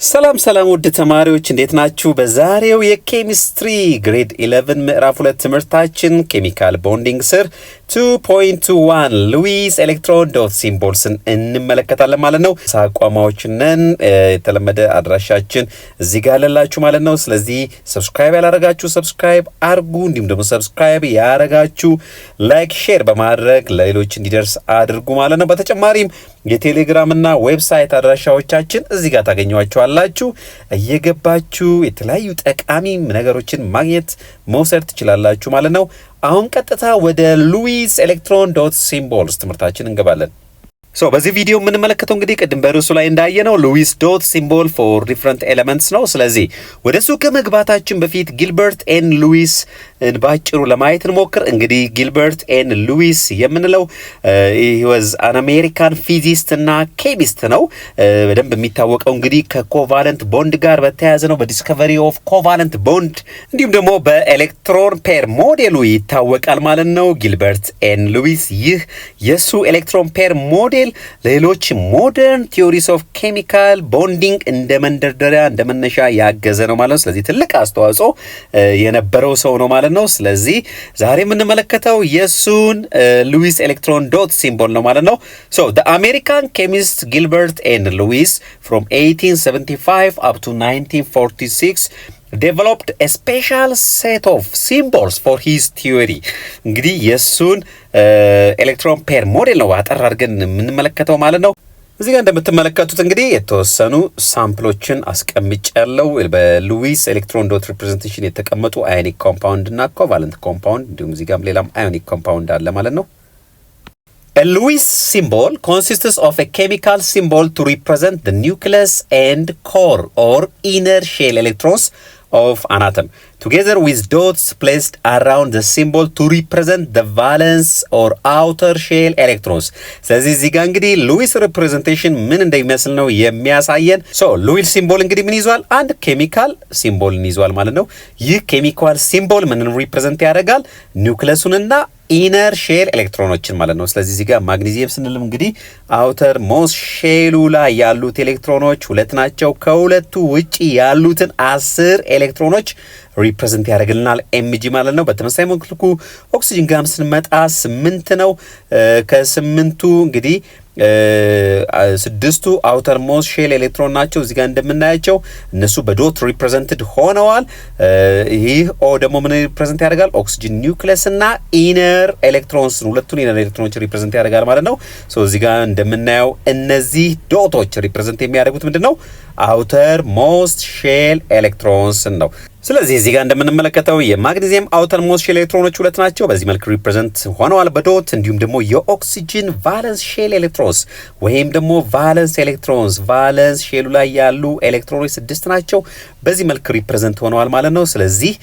ሰላም ውድ ተማሪዎች እንዴት ናችሁ? በዛሬው የኬሚስትሪ ግሬድ 11 ምዕራፍ 2 ትምህርታችን ኬሚካል ቦንዲንግ ስር 2.21 ሉዊስ ኤሌክትሮን ዶት ሲምቦልስን እንመለከታለን ማለት ነው። አቋማዎችንን የተለመደ አድራሻችን እዚህ ጋር አለላችሁ ማለት ነው። ስለዚህ ሰብስክራይብ ያላረጋችሁ ሰብስክራይብ አርጉ፣ እንዲሁም ደግሞ ሰብስክራይብ ያረጋችሁ ላይክ ሼር በማድረግ ለሌሎች እንዲደርስ አድርጉ ማለት ነው። በተጨማሪም የቴሌግራም እና ዌብሳይት አድራሻዎቻችን እዚህ ጋር ታገኙዋቸዋላችሁ። እየገባችሁ የተለያዩ ጠቃሚ ነገሮችን ማግኘት መውሰድ ትችላላችሁ ማለት ነው። አሁን ቀጥታ ወደ ሉዊስ ኤሌክትሮን ዶት ሲምቦልስ ትምህርታችን እንገባለን። በዚህ ቪዲዮ የምንመለከተው እንግዲህ ቅድም በርዕሱ ላይ እንዳየነው ሉዊስ ዶት ሲምቦል ፎር ዲፍረንት ኤሌመንትስ ነው። ስለዚህ ወደ እሱ ከመግባታችን በፊት ጊልበርት ኤን ሉዊስ ባጭሩ ለማየት እንሞክር። እንግዲህ ጊልበርት ኤን ሉዊስ የምንለው ወዝ አን አሜሪካን ፊዚስት እና ኬሚስት ነው። በደንብ የሚታወቀው እንግዲህ ከኮቫለንት ቦንድ ጋር በተያያዘ ነው፣ በዲስከቨሪ ኦፍ ኮቫለንት ቦንድ እንዲሁም ደግሞ በኤሌክትሮን ፔር ሞዴሉ ይታወቃል ማለት ነው። ጊልበርት ኤን ሉዊስ ይህ የሱ ኤሌክትሮን ፔር ሞዴል ሌሎች ሞደርን ቲዮሪስ ኦፍ ኬሚካል ቦንዲንግ እንደ መንደርደሪያ እንደ መነሻ ያገዘ ነው ማለት ነው። ስለዚህ ትልቅ አስተዋጽኦ የነበረው ሰው ነው ማለት ነው። ስለዚህ ዛሬ የምንመለከተው የሱን ሉዊስ ኤሌክትሮን ዶት ሲምቦል ነው ማለት ነው። the American chemist Gilbert N. Lewis from 1875 up to 1946 developed a special set of symbols for his theory. እንግዲህ የሱን ኤሌክትሮን ፔር ሞዴል ነው አጠር አድርገን የምንመለከተው ማለት ነው። እዚህ ጋር እንደምትመለከቱት እንግዲህ የተወሰኑ ሳምፕሎችን አስቀምጫለሁ። በሉዊስ ኤሌክትሮን ዶት ሪፕሬዘንቴሽን የተቀመጡ አዮኒክ ኮምፓውንድ እና ኮቫለንት ኮምፓውንድ እንዲሁም እዚህ ጋርም ሌላም አዮኒክ ኮምፓውንድ አለ ማለት ነው። A Lewis symbol consists of a chemical symbol to represent the nucleus and core or inner shell electrons of an atom, together with dots placed around the symbol to represent the valence or outer shell electrons. ስለዚህ እዚህ ጋር እንግዲህ ሉዊስ ሪፕሬዘንቴሽን ምን እንደሚመስል ነው የሚያሳየን። ሉዊስ ሲምቦል እንግዲህ ምን ይዟል? አንድ ኬሚካል ሲምቦልን ይዟል ማለት ነው። ይህ ኬሚካል ሲምቦል ምንን ሪፕሬዘንት ያደርጋል? ኒውክለሱንና ኢነር ሼል ኤሌክትሮኖችን ማለት ነው። ስለዚህ እዚህ ጋር ማግኒዚየም ስንልም እንግዲህ አውተር ሞስት ሼሉ ላይ ያሉት ኤሌክትሮኖች 2 ናቸው። ከሁለቱ ውጪ ያሉትን 10 ኤሌክትሮኖች ሪፕሬዘንት ያደርግልናል ኤምጂ ማለት ነው። በተመሳሳይ መልኩ ኦክሲጅን ጋር ስንመጣ 8 ነው። ከ8ቱ እንግዲህ 6ቱ አውተር ሞስት ሼል ኤሌክትሮን ናቸው። እዚህ ጋር እንደምናያቸው እነሱ በዶት ሪፕሬዘንትድ ሆነዋል። ይህ ኦ ደግሞ ምን ሪፕሬዘንት ያደርጋል? ኦክሲጅን ኒውክሊየስ እና ኢነር ኤሌክትሮንስ ሁለቱን ኢነር ኤሌክትሮኖች ሪፕሬዘንት ያደርጋል ማለት ነው። እዚህ ጋር እንደምናየው እነዚህ ዶቶች ሪፕሬዘንት የሚያደርጉት ምንድነው? አውተር ሞስት ሼል ኤሌክትሮንስ ነው። ስለዚህ እዚህ ጋር እንደምንመለከተው የማግኔዚየም አውተር ሞስት ሼል ኤሌክትሮኖች 2 ናቸው። በዚህ መልክ ሪፕሬዘንት ሆነዋል በዶት። እንዲሁም ደግሞ የኦክሲጅን ቫለንስ ሼል ኤሌክትሮንስ ወይም ደግሞ ቫለንስ ኤሌክትሮንስ ቫለንስ ሼሉ ላይ ያሉ ኤሌክትሮኖች 6 ናቸው። በዚህ መልክ ሪፕሬዘንት ሆነዋል ማለት ነው። ስለዚህ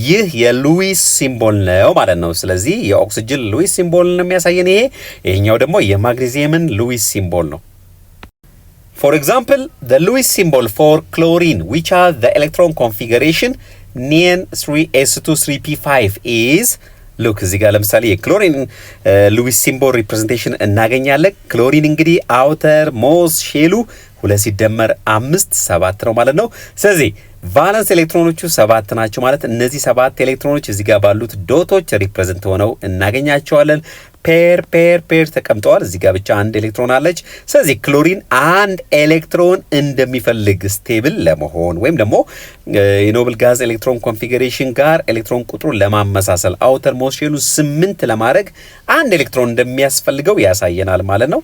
ይህ የሉዊስ ሲምቦል ነው ማለት ነው። ስለዚህ የኦክሲጅን ሉዊስ ሲምቦል ነው የሚያሳየን። ይሄኛው ደግሞ የማግኔዚየምን ሉዊስ ሲምቦል ነው። For example, the Lewis symbol for chlorine, which has the electron configuration N3S2 3p5 is, look እዚህ ጋር ለምሳሌ የክሎሪን ሉዊስ ሲምቦል ሪፕሬዘንቴሽን እናገኛለን። ክሎሪን እንግዲህ አውተር ሞስት ሼሉ 2 ሲደመር 5 7 ነው ማለት ነው። ስለዚህ ቫለንስ ኤሌክትሮኖቹ 7 ናቸው ማለት እነዚህ 7 ኤሌክትሮኖች እዚህ ጋር ባሉት ዶቶች ሪፕሬዘንት ሆነው እናገኛቸዋለን። ፔር ተቀምጠዋል። እዚህ ጋር ብቻ አንድ ኤሌክትሮን አለች። ስለዚህ ክሎሪን አንድ ኤሌክትሮን እንደሚፈልግ ስቴብል ለመሆን ወይም ደግሞ የኖብል ጋዝ ኤሌክትሮን ኮንፊገሬሽን ጋር ኤሌክትሮን ቁጥሩን ለማመሳሰል አውተር ሞስት ሼሉ 8 ለማድረግ አንድ ኤሌክትሮን እንደሚያስፈልገው ያሳየናል ማለት ነው።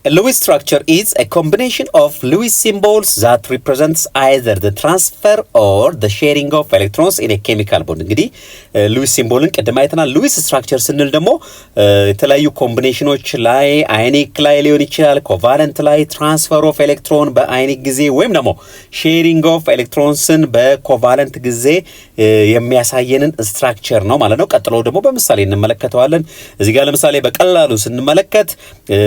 A Lewis structure is a combination of Lewis symbols that represents either the transfer or the sharing of electrons in a chemical bond. እንግዲህ ሉዊስ ሲምቦልን ቅድም አይተናል። ሉዊስ ስትራክቸር ስንል ደግሞ የተለያዩ ኮምቢኔሽኖች ላይ አዮኒክ ላይ ሊሆን ይችላል፣ ኮቫለንት ላይ ትራንስፈር ኦፍ ኤሌክትሮን በአዮኒክ ጊዜ ወይም ደግሞ ሼሪንግ ኦፍ ኤሌክትሮንስን በኮቫለንት ጊዜ የሚያሳየንን ስትራክቸር ነው ማለት ነው። ቀጥሎ ደግሞ በምሳሌ እንመለከተዋለን። እዚህ ጋር ለምሳሌ በቀላሉ ስንመለከት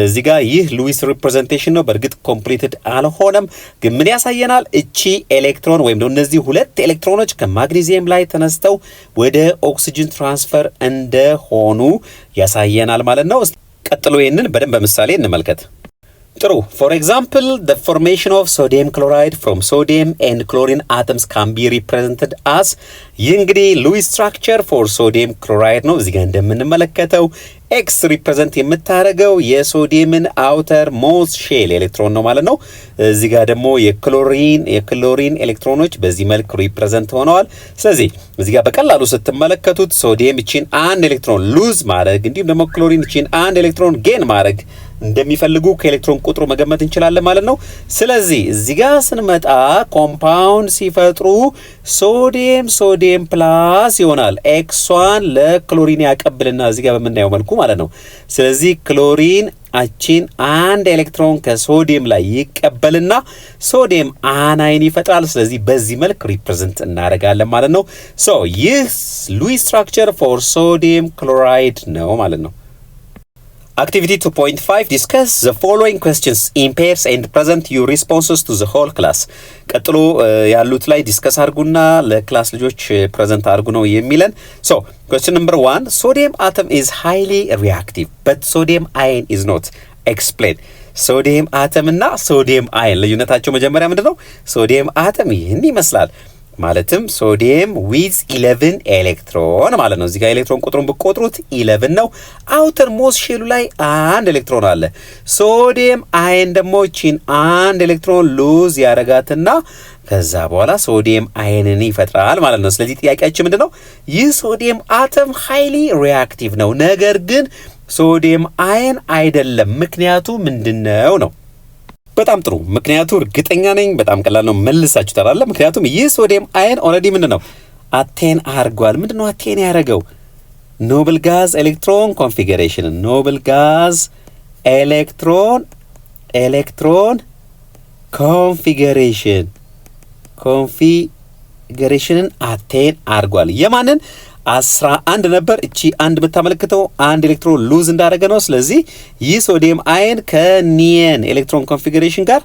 እዚህ ጋር ይህ ሉዊስ ሪፕሬዘንቴሽን ነው። በእርግጥ ኮምፕሊትድ አልሆነም፣ ግን ምን ያሳየናል? እቺ ኤሌክትሮን ወይም ደግሞ እነዚህ 2 ኤሌክትሮኖች ከማግኔዚየም ላይ ተነስተው ወደ ኦክሲጅን ትራንስፈር እንደሆኑ ያሳየናል ማለት ነው። ቀጥሎ ይሄንን በደንብ በምሳሌ እንመልከት። ጥሩ for example the formation of sodium chloride from sodium and chlorine atoms can be represented as ይህ እንግዲህ ሉዊስ ስትራክቸር for sodium chloride ነው። እዚህ ጋር እንደምንመለከተው ኤክስ ሪፕሬዘንት የምታደርገው የሶዲየምን አውተር ሞስ ሼል ኤሌክትሮን ነው ማለት ነው። እዚህ ጋር ደግሞ የክሎሪን ኤሌክትሮኖች በዚህ መልክ ሪፕሬዘንት ሆነዋል። ስለዚህ እዚህ ጋር በቀላሉ ስትመለከቱት ሶዲየም እቺን አንድ ኤሌክትሮን ሉዝ ማድረግ እንዲሁም ደግሞ ክሎሪን እቺን አንድ ኤሌክትሮን ጌን ማድረግ እንደሚፈልጉ ከኤሌክትሮን ቁጥሩ መገመት እንችላለን ማለት ነው። ስለዚህ እዚህ ጋር ስንመጣ ኮምፓውንድ ሲፈጥሩ ሶዲየም ፕላስ ይሆናል። ኤክስ1 ለክሎሪን ያቀብልና እዚህ ጋር በምናየው መልኩ ማለት ነው። ስለዚህ ክሎሪን አቺን አንድ ኤሌክትሮን ከሶዲየም ላይ ይቀበልና ሶዲየም አናይን ይፈጥራል። ስለዚህ በዚህ መልክ ሪፕሬዘንት እናደርጋለን ማለት ነው። ሶ ይህ ሉዊስ ስትራክቸር ፎር ሶዲየም ክሎራይድ ነው ማለት ነው። Activity 2.5 discuss the following questions in pairs and present your responses to the whole class. ቀጥሎ ያሉት ላይ ዲስከስ አድርጉና ለክላስ ልጆች ፕሬዘንት አድርጉ ነው የሚለን። So, question number 1, sodium atom is highly reactive but sodium ion is not. Explain. ሶዲየም አተም እና ሶዲየም አይን ልዩነታቸው መጀመሪያ ምንድነው? ሶዲየም አተም ይህን ይመስላል። ማለትም ሶዲየም ዊዝ 11 ኤሌክትሮን ማለት ነው። እዚህ ጋር ኤሌክትሮን ቁጥሩን ብትቆጥሩት 11 ነው። አውተር ሞስት ሼሉ ላይ አንድ ኤሌክትሮን አለ። ሶዲየም አይን ደግሞ ቺን አንድ ኤሌክትሮን ሉዝ ያረጋትና ከዛ በኋላ ሶዲየም አይንን ይፈጥራል ማለት ነው። ስለዚህ ጥያቄያችን ምንድነው? ይህ ሶዲየም አተም ሃይሊ ሪአክቲቭ ነው፣ ነገር ግን ሶዲየም አይን አይደለም። ምክንያቱ ምንድነው ነው? በጣም ጥሩ። ምክንያቱ እርግጠኛ ነኝ በጣም ቀላል ነው፣ መልሳችሁ ተራለ። ምክንያቱም ይህ ሶዲየም አይን ኦልሬዲ ምንድነው? አቴን አርጓል። ምንድነው አቴን ያረገው? ኖብል ጋዝ ኤሌክትሮን ኮንፊገሬሽን፣ ኖብል ጋዝ ኤሌክትሮን ኮንፊገሬሽንን አቴን አርጓል። የማንን 11 ነበር። እቺ አንድ የምታመለክተው አንድ ኤሌክትሮን ሉዝ እንዳደረገ ነው። ስለዚህ ይህ ሶዲየም አይን ከኒየን ኤሌክትሮን ኮንፊገሬሽን ጋር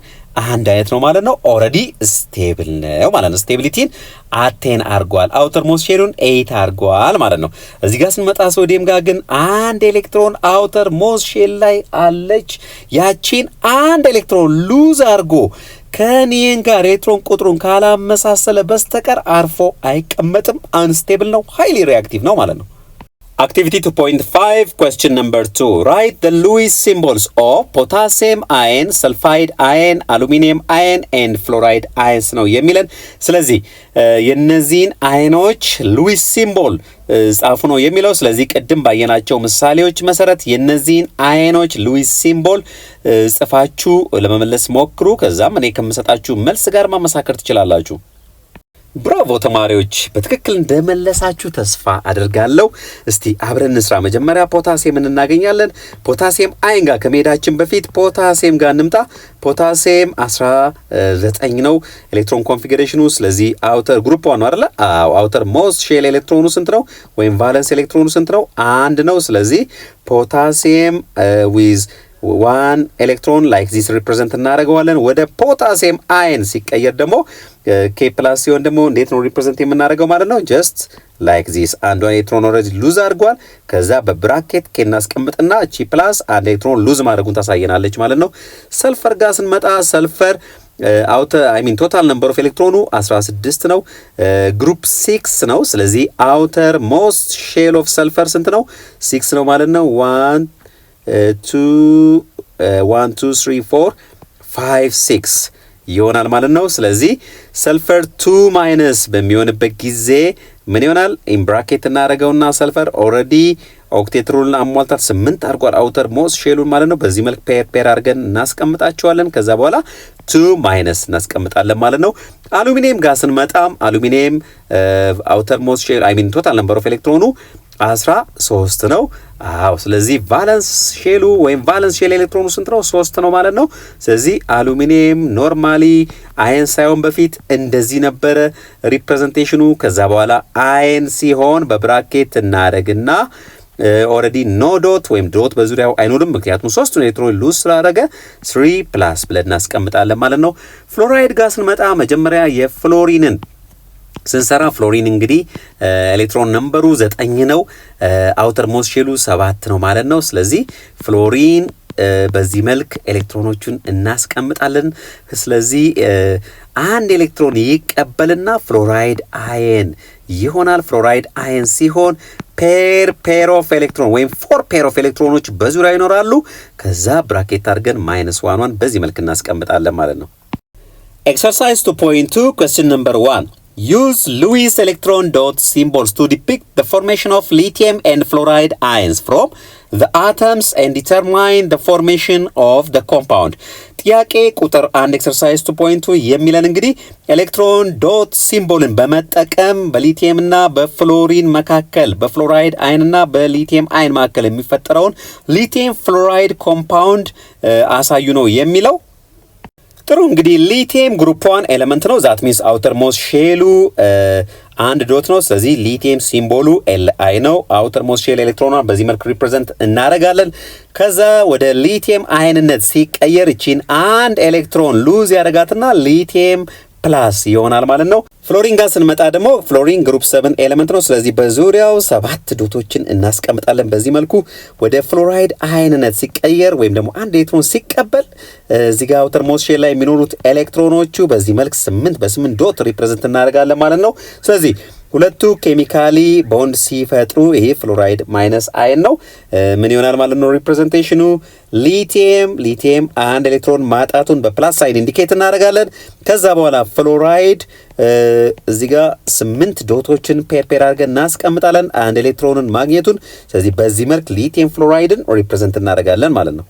አንድ አይነት ነው ማለት ነው። ኦልሬዲ ስቴብል ነው ማለት ነው። ስቴቢሊቲን አቴን አርጓል። አውተር ሞስት ሼሉን 8 አርጓል ማለት ነው። እዚህ ጋር ስንመጣ ሶዲየም ጋር ግን አንድ ኤሌክትሮን አውተር ሞስት ሼል ላይ አለች። ያቺን አንድ ኤሌክትሮን ሉዝ አርጎ ከኒየን ጋር ኤሌክትሮን ቁጥሩን ካላመሳሰለ በስተቀር አርፎ አይቀመጥም። አንስቴብል ነው፣ ሃይሊ ሪአክቲቭ ነው ማለት ነው። Activity 2.5 question number 2, write the Lewis symbols of potassium ion, sulfide ion, aluminum ion and fluoride ions ነው የሚለን። ስለዚህ የነዚህን አይኖች ሉዊስ ሲምቦል ጻፉ ነው የሚለው። ስለዚህ ቅድም ባየናቸው ምሳሌዎች መሰረት የነዚህን አይኖች ሉዊስ ሲምቦል ጽፋችሁ ለመመለስ ሞክሩ። ከዛም እኔ ከምሰጣችሁ መልስ ጋር ማመሳከር ትችላላችሁ። ብራቮ ተማሪዎች፣ በትክክል እንደመለሳችሁ ተስፋ አደርጋለሁ። እስቲ አብረን እንስራ። መጀመሪያ ፖታሲየም እናገኛለን። ፖታሲየም አይን ጋር ከመሄዳችን በፊት ፖታሲየም ጋር እንምጣ። ፖታሲየም 19 ነው ኤሌክትሮን ኮንፊገሬሽኑ። ስለዚህ አውተር ግሩፕ 1 ነው አይደል? አውተር ሞስት ሼል ኤሌክትሮኑ ስንት ነው? ወይም ቫለንስ ኤሌክትሮኑ ስንት ነው? 1 ነው። ስለዚህ ፖታሲየም ዊዝ 1 ኤሌክትሮን ላይክ ዚስ ሪፕሬዘንት እናደርገዋለን። ወደ ፖታሲየም አይን ሲቀየር ደግሞ ኬ ፕላስ ሲሆን ደግሞ እንዴት ነው ሪፕሬዘንት የምናደርገው ማለት ነው? ጀስት ላይክ ዚስ አንድ ኤሌክትሮን ኦልሬዲ ሉዝ አድርጓል። ከዛ በብራኬት ኬ እናስቀምጥና ቺ ፕላስ አንድ ኤሌክትሮን ሉዝ ማድረጉን ታሳየናለች ማለት ነው። ሰልፈር ጋር ስንመጣ ሰልፈር ቶታል ነምበር ኦፍ ኤሌክትሮኑ 16 ነው። ግሩፕ 6 ነው። ስለዚህ አውተር ሞስት ሼል ኦፍ ሰልፈር ስንት ነው? 6 ነው ማለት ነው። 1 2 3 4 5 6 ይሆናል ማለት ነው። ስለዚህ ሰልፈር 2 ማይነስ በሚሆንበት ጊዜ ምን ይሆናል? ኢን ብራኬት እናደርገውና ሰልፈር ኦልሬዲ ኦክቴት ሩልን አሟልታት 8 አድርጓል አውተር ሞስት ሼሉን ማለት ነው። በዚህ መልክ ፔር አድርገን እናስቀምጣቸዋለን። ከዛ በኋላ 2 ማይነስ እናስቀምጣለን ማለት ነው። አሉሚኒየም ጋር ስንመጣም አሉሚኒየም አውተር ሞስት ሼል ቶታል ነምበር ኦፍ ኤሌክትሮኑ 13 ነው። ስለዚህ ቫለንስ ሼሉ ወይም ቫለንስ ሼል ኤሌክትሮኑ ስንት ነው? 3 ነው ማለት ነው። ስለዚህ አሉሚኒየም ኖርማሊ አይን ሳይሆን በፊት እንደዚህ ነበረ ሪፕሬዘንቴሽኑ። ከዛ በኋላ አይን ሲሆን በብራኬት እናደርግና ኦልሬዲ ኖ ዶት ወይም ዶት በዙሪያው አይኖርም፣ ምክንያቱም 3 ኤሌክትሮን ሉዝ ስላደረገ 3+ ብለን እናስቀምጣለን ማለት ነው። ፍሎራይድ ጋር ስንመጣ መጀመሪያ የፍሎሪንን ስንሰራ ፍሎሪን እንግዲህ ኤሌክትሮን ነምበሩ 9 ነው። አውተር ሞስት ሼሉ 7 ነው ማለት ነው። ስለዚህ ፍሎሪን በዚህ መልክ ኤሌክትሮኖቹን እናስቀምጣለን። ስለዚህ አንድ ኤሌክትሮን ይቀበልና ፍሎራይድ አየን ይሆናል። ፍሎራይድ አየን ሲሆን ፔር ኦፍ ኤሌክትሮን ወይም 4 ፔር ኦፍ ኤሌክትሮኖች በዙሪያ ይኖራሉ። ከዛ ብራኬት አድርገን -1 በዚህ መልክ እናስቀምጣለን ማለት ነው። Exercise 2.2 question number 1. Use Lewis electron dot symbols to depict the formation of lithium and fluoride ions from the atoms and determine the formation of the compound. ጥያቄ ቁጥር 1 ኤክሰርሳይዝ 2.2 የሚለን እንግዲህ ኤሌክትሮን ዶት ሲምቦልን በመጠቀም በሊቲየም እና በፍሎሪን መካከል በፍሎራይድ አይን እና በሊቲየም አይን መካከል የሚፈጠረውን ሊቲየም ፍሎራይድ ኮምፓውንድ አሳዩ ነው የሚለው። ጥሩ እንግዲህ ሊቲየም ግሩፕ 1 ኤሌመንት ነው። ዛት ሚንስ አውተር ሞስት ሼሉ አንድ ዶት ነው። ስለዚህ ሊቲየም ሲምቦሉ Li ነው። አውተር ሞስት ሼል ኤሌክትሮኗን በዚህ መልክ ሪፕሬዘንት እናደርጋለን። ከዛ ወደ ሊቲየም አይንነት ሲቀየር እቺን አንድ ኤሌክትሮን ሉዝ ያደርጋትና ሊቲየም ፕላስ ይሆናል ማለት ነው። ፍሎሪን ጋር ስንመጣ ደግሞ ፍሎሪን ግሩፕ 7 ኤሌመንት ነው። ስለዚህ በዙሪያው 7 ዶቶችን እናስቀምጣለን። በዚህ መልኩ ወደ ፍሎራይድ አይንነት ሲቀየር ወይም ደግሞ አንድ ኤሌክትሮን ሲቀበል እዚህ ጋር አውተር ሞስት ሼል ላይ የሚኖሩት ኤሌክትሮኖቹ በዚህ መልክ 8 በ8 ዶት ሪፕሬዘንት እናደርጋለን ማለት ነው። ስለዚህ ሁለቱ ኬሚካሊ ቦንድ ሲፈጥሩ ይሄ ፍሎራይድ ማይነስ አይን ነው። ምን ይሆናል ማለት ነው ሪፕሬዘንቴሽኑ? ሊቲየም አንድ ኤሌክትሮን ማጣቱን በፕላስ ሳይን ኢንዲኬት እናደርጋለን። ከዛ በኋላ ፍሎራይድ እዚህ ጋር 8 ዶቶችን ፔር አድርገን እናስቀምጣለን አንድ ኤሌክትሮንን ማግኘቱን። ስለዚህ በዚህ መልክ ሊቲየም ፍሎራይድን ሪፕሬዘንት እናደርጋለን ማለት ነው።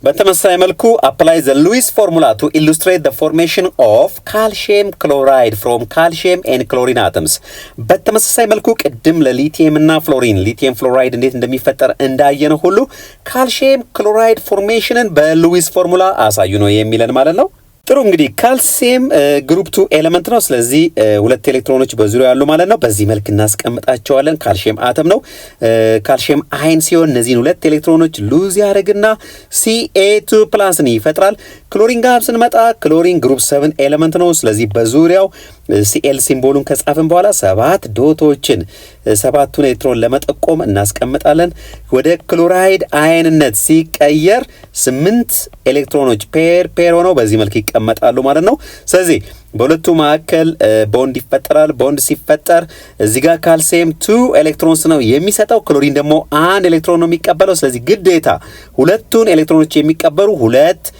በተመሳሳይ መልኩ apply the Lewis formula to illustrate the formation of calcium chloride from calcium and chlorine atoms. በተመሳሳይ መልኩ ቅድም ለሊቲየም እና ፍሎሪን ሊቲየም ፍሎራይድ እንዴት እንደሚፈጠር እንዳየነው ሁሉ ካልሲየም ክሎራይድ ፎርሜሽንን በሉዊስ ፎርሙላ አሳዩ ነው የሚለን ማለት ነው። ጥሩ እንግዲህ ካልሲየም ግሩፕ 2 ኤሌመንት ነው። ስለዚህ ሁለት ኤሌክትሮኖች በዙሪያው ያሉ ማለት ነው። በዚህ መልክ እናስቀምጣቸዋለን። ካልሲየም አተም ነው። ካልሲየም አይን ሲሆን እነዚህን ሁለት ኤሌክትሮኖች ሉዝ ያደርግና Ca2 ፕላስን ይፈጥራል። ክሎሪን ጋር ስንመጣ ክሎሪን ግሩፕ 7 ኤሌመንት ነው። ስለዚህ በዙሪያው Cl ሲምቦሉን ከጻፍን በኋላ 7 ዶቶችን 7ቱን ኤሌክትሮን ለመጠቆም እናስቀምጣለን። ወደ ክሎራይድ አይንነት ሲቀየር 8 ኤሌክትሮኖች ፔር ሆነው በዚህ መልክ ይቀመጣሉ ማለት ነው። ስለዚህ በሁለቱ መካከል ቦንድ ይፈጠራል። ቦንድ ሲፈጠር እዚህ ጋር ካልሲየም 2 ኤሌክትሮንስ ነው የሚሰጠው፣ ክሎሪን ደግሞ 1 ኤሌክትሮን ነው የሚቀበለው። ስለዚህ ግዴታ ሁለቱን ኤሌክትሮኖች የሚቀበሉ 2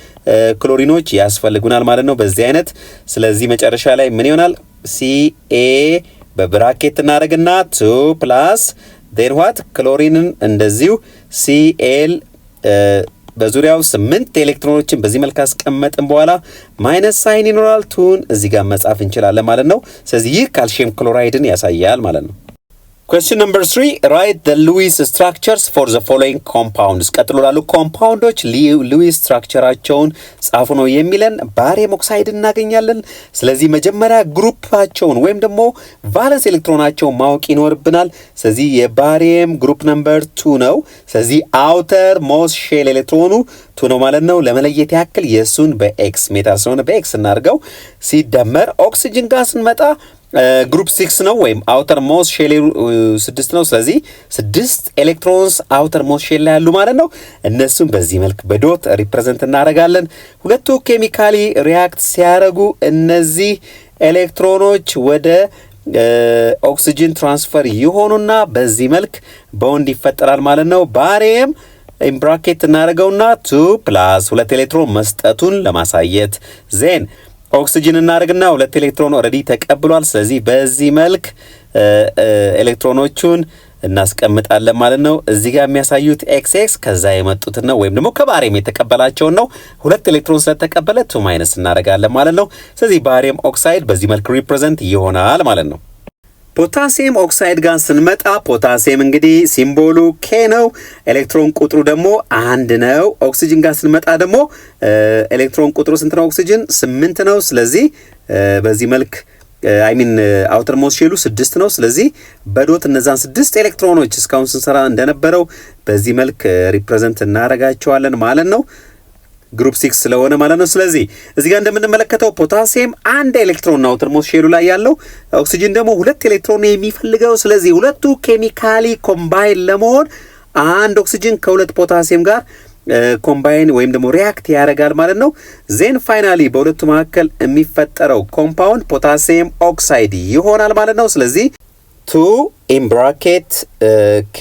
ክሎሪኖች ያስፈልጉናል ማለት ነው በዚህ አይነት። ስለዚህ መጨረሻ ላይ ምን ይሆናል? Ca በብራኬት እናደርግና 2 ፕላስ then what ክሎሪንን እንደዚሁ Cl በዙሪያው 8 ኤሌክትሮኖችን በዚህ መልክ አስቀመጥን በኋላ ማይነስ ሳይን ይኖራል። ቱን እዚህ ጋር መጻፍ እንችላለን ማለት ነው። ስለዚህ ይህ ካልሲየም ክሎራይድን ያሳያል ማለት ነው። Question number 3. Write the Lewis structures for the following compounds. ቀጥሎ ላሉ ኮምፓውንዶች ሉዊስ ስትራክቸራቸውን ጻፉ ነው የሚለን። ባሪየም ኦክሳይድ እናገኛለን። ስለዚህ መጀመሪያ ግሩፓቸውን ወይም ደግሞ ቫለንስ ኤሌክትሮናቸውን ማወቅ ይኖርብናል። ስለዚህ የባሪየም ግሩፕ ነምበር 2 ነው። ስለዚህ አውተር ሞስት ሼል ኤሌክትሮኑ 2 ነው ማለት ነው። ለመለየት ያክል የሱን በኤክስ ሜታል ስለሆነ በኤክስ እናድርገው። ሲደመር ኦክሲጅን ጋር ስንመጣ ግሩፕ 6 ነው ወይም አውተር ሞስት ሼል 6 ነው። ስለዚህ 6 ኤሌክትሮንስ አውተር ሞስት ሼል ላይ ያሉ ማለት ነው። እነሱም በዚህ መልክ በዶት ሪፕሬዘንት እናደርጋለን። ሁለቱ ኬሚካሊ ሪያክት ሲያደርጉ እነዚህ ኤሌክትሮኖች ወደ ኦክሲጅን ትራንስፈር ይሆኑና በዚህ መልክ ቦንድ ይፈጠራል ማለት ነው። ባሪየም ኢምብራኬት እናደርገውና 2 ፕላስ 2 ኤሌክትሮን መስጠቱን ለማሳየት ዜን ኦክሲጅን እናደርግና 2 ኤሌክትሮን ኦልሬዲ ተቀብሏል። ስለዚህ በዚህ መልክ ኤሌክትሮኖቹን እናስቀምጣለን ማለት ነው። እዚህ ጋር የሚያሳዩት ኤክስ ከዛ የመጡት ነው ወይም ደግሞ ከባሪየም የተቀበላቸው ነው። 2 ኤሌክትሮን ስለተቀበለ 2 ማይነስ እናደርጋለን ማለት ነው። ስለዚህ ባሪየም ኦክሳይድ በዚህ መልክ ሪፕሬዘንት ይሆናል ማለት ነው። ፖታሲየም ኦክሳይድ ጋር ስንመጣ ፖታሲየም እንግዲህ ሲምቦሉ K ነው። ኤሌክትሮን ቁጥሩ ደግሞ 1 ነው። ኦክሲጅን ጋር ስንመጣ ደግሞ ኤሌክትሮን ቁጥሩ ስንት ነው? ኦክሲጅን 8 ነው። ስለዚህ በዚህ መልክ አውተር ሞስት ሼሉ 6 ነው። ስለዚህ በዶት እነዛን 6 ኤሌክትሮኖች እስካሁን ስንሰራ እንደነበረው በዚህ መልክ ሪፕሬዘንት እናደርጋቸዋለን ማለት ነው። ግሩፕ 6 ስለሆነ ማለት ነው። ስለዚህ እዚህ ጋር እንደምንመለከተው ፖታሲየም 1 ኤሌክትሮን ነው አውተር ሞስት ሼሉ ላይ ያለው፣ ኦክሲጅን ደግሞ 2 ኤሌክትሮን የሚፈልገው። ስለዚህ ሁለቱ ኬሚካሊ ኮምባይን ለመሆን 1 ኦክሲጅን ከ2 ፖታሲየም ጋር ኮምባይን ወይም ደግሞ ሪያክት ያደርጋል ማለት ነው። ዜን ፋይናሊ በሁለቱ መካከል የሚፈጠረው ኮምፓውንድ ፖታሲየም ኦክሳይድ ይሆናል ማለት ነው። ስለዚህ 2 in bracket K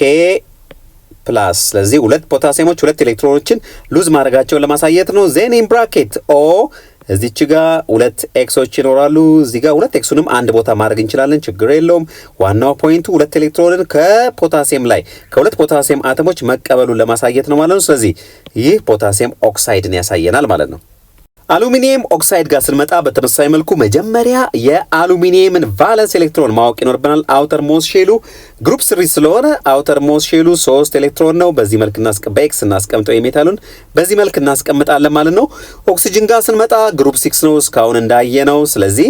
ፕላስ ስለዚህ ሁለት ፖታሲየሞች ሁለት ኤሌክትሮኖችን ሉዝ ማድረጋቸውን ለማሳየት ነው። ዜን in bracket O እዚች ጋር ሁለት ኤክሶች ይኖራሉ። እዚህ ጋር ሁለት ኤክሱንም አንድ ቦታ ማድረግ እንችላለን፣ ችግር የለውም። ዋናው ፖይንቱ ሁለት ኤሌክትሮንን ከፖታሲየም ላይ ከሁለት ፖታሲየም አተሞች መቀበሉን ለማሳየት ነው ማለት ነው። ስለዚህ ይህ ፖታሲየም ኦክሳይድን ያሳየናል ማለት ነው። አሉሚኒየም ኦክሳይድ ጋር ስንመጣ በተመሳሳይ መልኩ መጀመሪያ የአሉሚኒየምን ቫለንስ ኤሌክትሮን ማወቅ ይኖርብናል። አውተር ሞስ ሼሉ ግሩፕ 3 ስለሆነ አውተር ሞስ ሼሉ 3 ኤሌክትሮን ነው። በዚህ መልክ በኤክስ እናስቀምጠው የሜታሉን በዚህ መልክ እናስቀምጣለን ማለት ነው። ኦክሲጅን ጋር ስንመጣ ግሩፕ 6 ነው እስካሁን እንዳየነው። ስለዚህ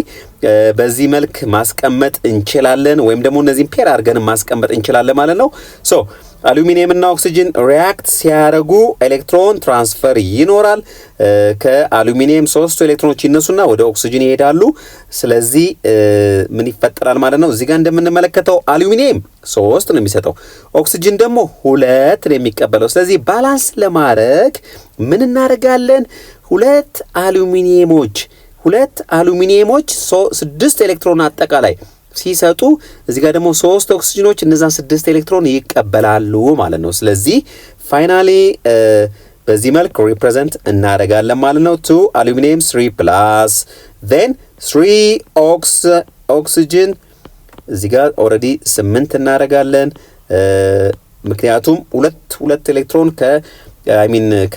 በዚህ መልክ ማስቀመጥ እንችላለን ወይም ደግሞ እነዚህን ፔር አድርገን ማስቀመጥ እንችላለን ማለት ነው። ሶ አሉሚኒየም እና ኦክሲጅን ሪያክት ሲያደርጉ ኤሌክትሮን ትራንስፈር ይኖራል። ከአሉሚኒየም 3 ኤሌክትሮኖች ይነሱና ወደ ኦክሲጅን ይሄዳሉ። ስለዚህ ምን ይፈጠራል ማለት ነው? እዚህ ጋር እንደምንመለከተው አሉሚኒየም 3 ነው የሚሰጠው፣ ኦክሲጅን ደግሞ 2 ነው የሚቀበለው። ስለዚህ ባላንስ ለማድረግ ምን እናደርጋለን? ሁለት አሉሚኒየሞች 6 ኤሌክትሮን አጠቃላይ ሲሰጡ እዚህ ጋር ደግሞ 3 ኦክሲጅኖች እነዛን 6 ኤሌክትሮን ይቀበላሉ ማለት ነው። ስለዚህ ፋይናሊ በዚህ መልክ ሪፕሬዘንት እናደርጋለን ማለት ነው። 2 አሉሚኒየም 3 ፕላስ then 3 ኦክሲጅን እዚህ ጋር ኦልሬዲ 8 እናደርጋለን። ምክንያቱም ሁለት ኤሌክትሮን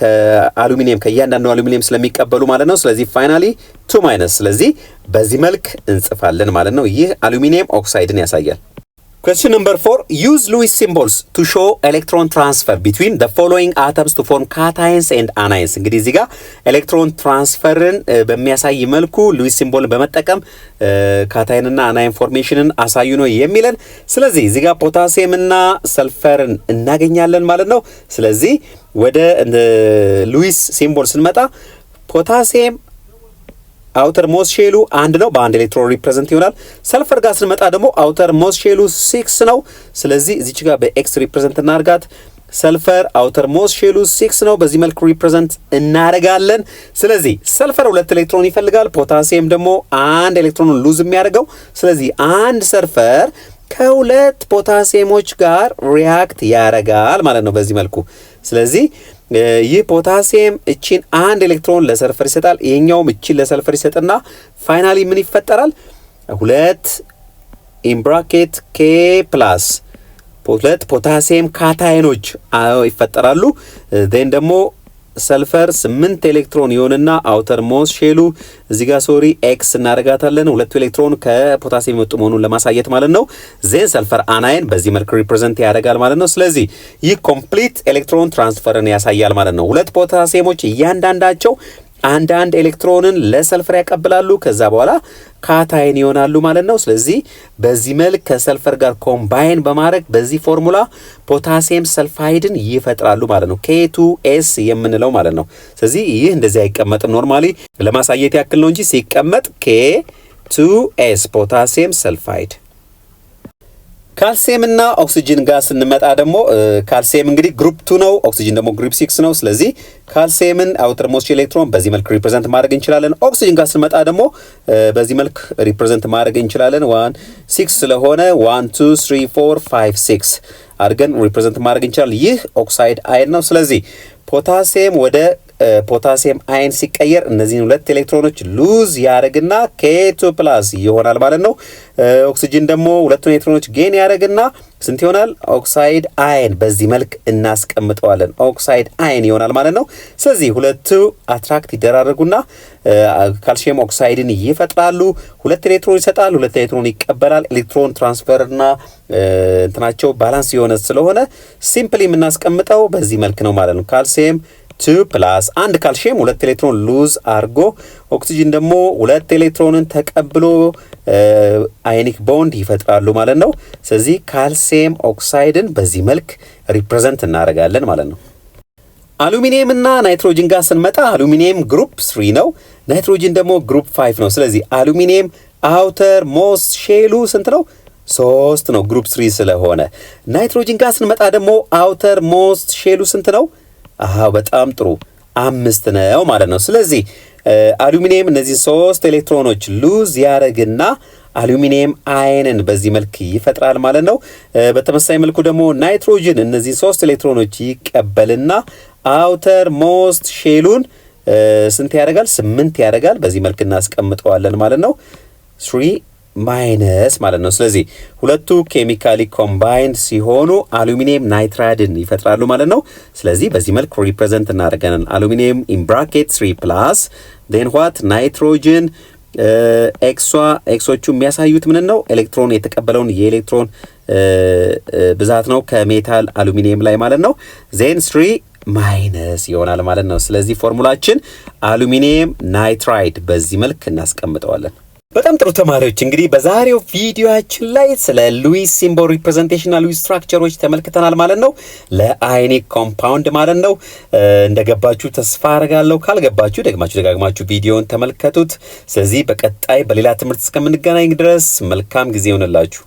ከአሉሚኒየም ከእያንዳንዱ አሉሚኒየም ስለሚቀበሉ ማለት ነው። ስለዚህ ፋይናሊ 2 ማይነስ ስለዚህ በዚህ መልክ እንጽፋለን ማለት ነው። ይህ አሉሚኒየም ኦክሳይድን ያሳያል። Question number 4. Use Lewis symbols to show electron transfer between the following atoms to form cations and anions. እንግዲህ እዚህ ጋር ኤሌክትሮን ትራንስፈርን በሚያሳይ መልኩ ሉዊስ ሲምቦል በመጠቀም ካታይን እና አናይን ፎርሜሽንን አሳዩ ነው የሚለን። ስለዚህ እዚህ ጋር ፖታሲየም እና ሰልፈርን እናገኛለን ማለት ነው። ስለዚህ ወደ ሉዊስ ሲምቦል ስንመጣ ፖታሲየም አውተር ሞስ ሼሉ 1 ነው፣ በአንድ ኤሌክትሮን ሪፕሬዘንት ይሆናል። ሰልፈር ጋር ስንመጣ ደግሞ አውተር ሞስ ሼሉ 6 ነው። ስለዚህ እዚች ጋር በኤክስ ሪፕሬዘንት እናርጋት። ሰልፈር አውተር ሞስ ሼሉ 6 ነው፣ በዚህ መልኩ ሪፕሬዘንት እናረጋለን። ስለዚህ ሰልፈር 2 ኤሌክትሮን ይፈልጋል፣ ፖታሲየም ደግሞ 1 ኤሌክትሮን ሉዝ የሚያደርገው። ስለዚህ አንድ ሰልፈር ከሁለት ፖታሲየሞች ጋር ሪያክት ያረጋል ማለት ነው በዚህ መልኩ። ስለዚህ ይህ ፖታሲየም እቺን 1 ኤሌክትሮን ለሰልፈር ይሰጣል፣ ይሄኛውም እቺን ለሰልፈር ይሰጥና ፋይናሊ ምን ይፈጠራል? 2 in bracket K ፕላስ ሁለት ፖታሲየም ካታይኖች ይፈጠራሉ። then ደግሞ ሰልፈር 8 ኤሌክትሮን ይሆንና አውተር ሞስ ሼሉ እዚህ ጋር ኤክስ እናደርጋታለን። ሁለቱ ኤሌክትሮን ከፖታሲየም የመጡ መሆኑን ለማሳየት ማለት ነው። ዜን ሰልፈር አናይን በዚህ መልክ ሪፕሬዘንት ያደርጋል ማለት ነው። ስለዚህ ይህ ኮምፕሊት ኤሌክትሮን ትራንስፈርን ያሳያል ማለት ነው። ሁለት ፖታሲየሞች እያንዳንዳቸው አንድ ኤሌክትሮንን ለሰልፈር ያቀብላሉ፣ ከዛ በኋላ ካታይን ይሆናሉ ማለት ነው። ስለዚህ በዚህ መልክ ከሰልፈር ጋር ኮምባይን በማድረግ በዚህ ፎርሙላ ፖታሲየም ሰልፋይድን ይፈጥራሉ ማለት ነው። K2S የምንለው ማለት ነው። ስለዚህ ይህ እንደዚህ አይቀመጥም፣ ኖርማሊ ለማሳየት ያክል ነው እንጂ ሲቀመጥ K2S ፖታሲየም ሰልፋይድ። ካልሲየም እና ኦክሲጅን ጋር ስንመጣ ደግሞ ካልሲየም እንግዲህ ግሩፕ 2 ነው፣ ኦክሲጅን ደግሞ ግሩፕ 6 ነው። ስለዚህ ካልሲየምን አውተር ሞስት ኤሌክትሮን በዚህ መልክ ሪፕሬዘንት ማድረግ እንችላለን። ኦክሲጅን ጋር ስንመጣ ደግሞ በዚህ መልክ ሪፕሬዘንት ማድረግ እንችላለን። 1 6 ስለሆነ 1 2 3 4 5 6 አድርገን ሪፕሬዘንት ማድረግ እንችላለን። ይህ ኦክሳይድ አይን ነው። ስለዚህ ፖታሲየም ወደ ፖታሲየም አይን ሲቀየር እነዚህን ሁለት ኤሌክትሮኖች ሉዝ ያደርግና K2 ፕላስ ይሆናል ማለት ነው። ኦክሲጅን ደግሞ ሁለቱን ኤሌክትሮኖች ጌን ያደርግና ስንት ይሆናል? ኦክሳይድ አይን በዚህ መልክ እናስቀምጠዋለን። ኦክሳይድ አይን ይሆናል ማለት ነው። ስለዚህ ሁለቱ አትራክት ይደራረጉና ካልሲየም ኦክሳይድን ይፈጥራሉ። ሁለት ኤሌክትሮን ይሰጣል፣ ሁለት ኤሌክትሮን ይቀበላል። ኤሌክትሮን ትራንስፈርና እንትናቸው ባላንስ የሆነ ስለሆነ ሲምፕሊ የምናስቀምጠው በዚህ መልክ ነው ማለት ነው። ካልሲየም 2 ፕላስ አንድ ካልሲየም 2 ኤሌክትሮን ሉዝ አርጎ ኦክሲጅን ደግሞ 2 ኤሌክትሮንን ተቀብሎ አዮኒክ ቦንድ ይፈጥራሉ ማለት ነው። ስለዚህ ካልሲየም ኦክሳይድን በዚህ መልክ ሪፕሬዘንት እናደርጋለን ማለት ነው። አሉሚኒየም እና ናይትሮጅን ጋር ስንመጣ አሉሚኒየም ግሩፕ 3 ነው፣ ናይትሮጅን ደግሞ ግሩፕ 5 ነው። ስለዚህ አሉሚኒየም አውተር ሞስት ሼሉ ስንት ነው? 3 ነው፣ ግሩፕ 3 ስለሆነ። ናይትሮጅን ጋር ስንመጣ ደግሞ አውተር ሞስት ሼሉ ስንት ነው? በጣም ጥሩ 5 ነው ማለት ነው። ስለዚህ አሉሚኒየም እነዚህ 3 ኤሌክትሮኖች ሉዝ ያደርግና አሉሚኒየም አየንን በዚህ መልክ ይፈጥራል ማለት ነው። በተመሳሳይ መልኩ ደግሞ ናይትሮጅን እነዚህ 3 ኤሌክትሮኖች ይቀበልና አውተር ሞስት ሼሉን ስንት ያደርጋል? 8 ያደርጋል። በዚህ መልክ እናስቀምጠዋለን ማለት ነው። 3 ማይነስ ማለት ነው። ስለዚህ ሁለቱ ኬሚካሊ ኮምባይንድ ሲሆኑ አሉሚኒየም ናይትራይድን ይፈጥራሉ ማለት ነው። ስለዚህ በዚህ መልክ ሪፕሬዘንት እናደርጋለን። አሉሚኒየም ኢን ብራኬት 3 ፕላስ ዴን ዋት ናይትሮጅን ኤክሶቹ የሚያሳዩት ምን ነው? ኤሌክትሮን የተቀበለውን የኤሌክትሮን ብዛት ነው ከሜታል አሉሚኒየም ላይ ማለት ነው። ዜን 3 ማይነስ ይሆናል ማለት ነው። ስለዚህ ፎርሙላችን አሉሚኒየም ናይትራይድ በዚህ መልክ እናስቀምጠዋለን። በጣም ጥሩ ተማሪዎች፣ እንግዲህ በዛሬው ቪዲዮአችን ላይ ስለ ሉዊስ ሲምቦል ሪፕሬዘንቴሽን ሉዊስ ስትራክቸሮች ተመልክተናል ማለት ነው። ለአዮኒክ ኮምፓውንድ ማለት ነው። እንደገባችሁ ተስፋ አደርጋለሁ። ካልገባችሁ ደጋግማችሁ ቪዲዮውን ተመልከቱት። ስለዚህ በቀጣይ በሌላ ትምህርት እስከምንገናኝ ድረስ መልካም ጊዜ ይሁንላችሁ።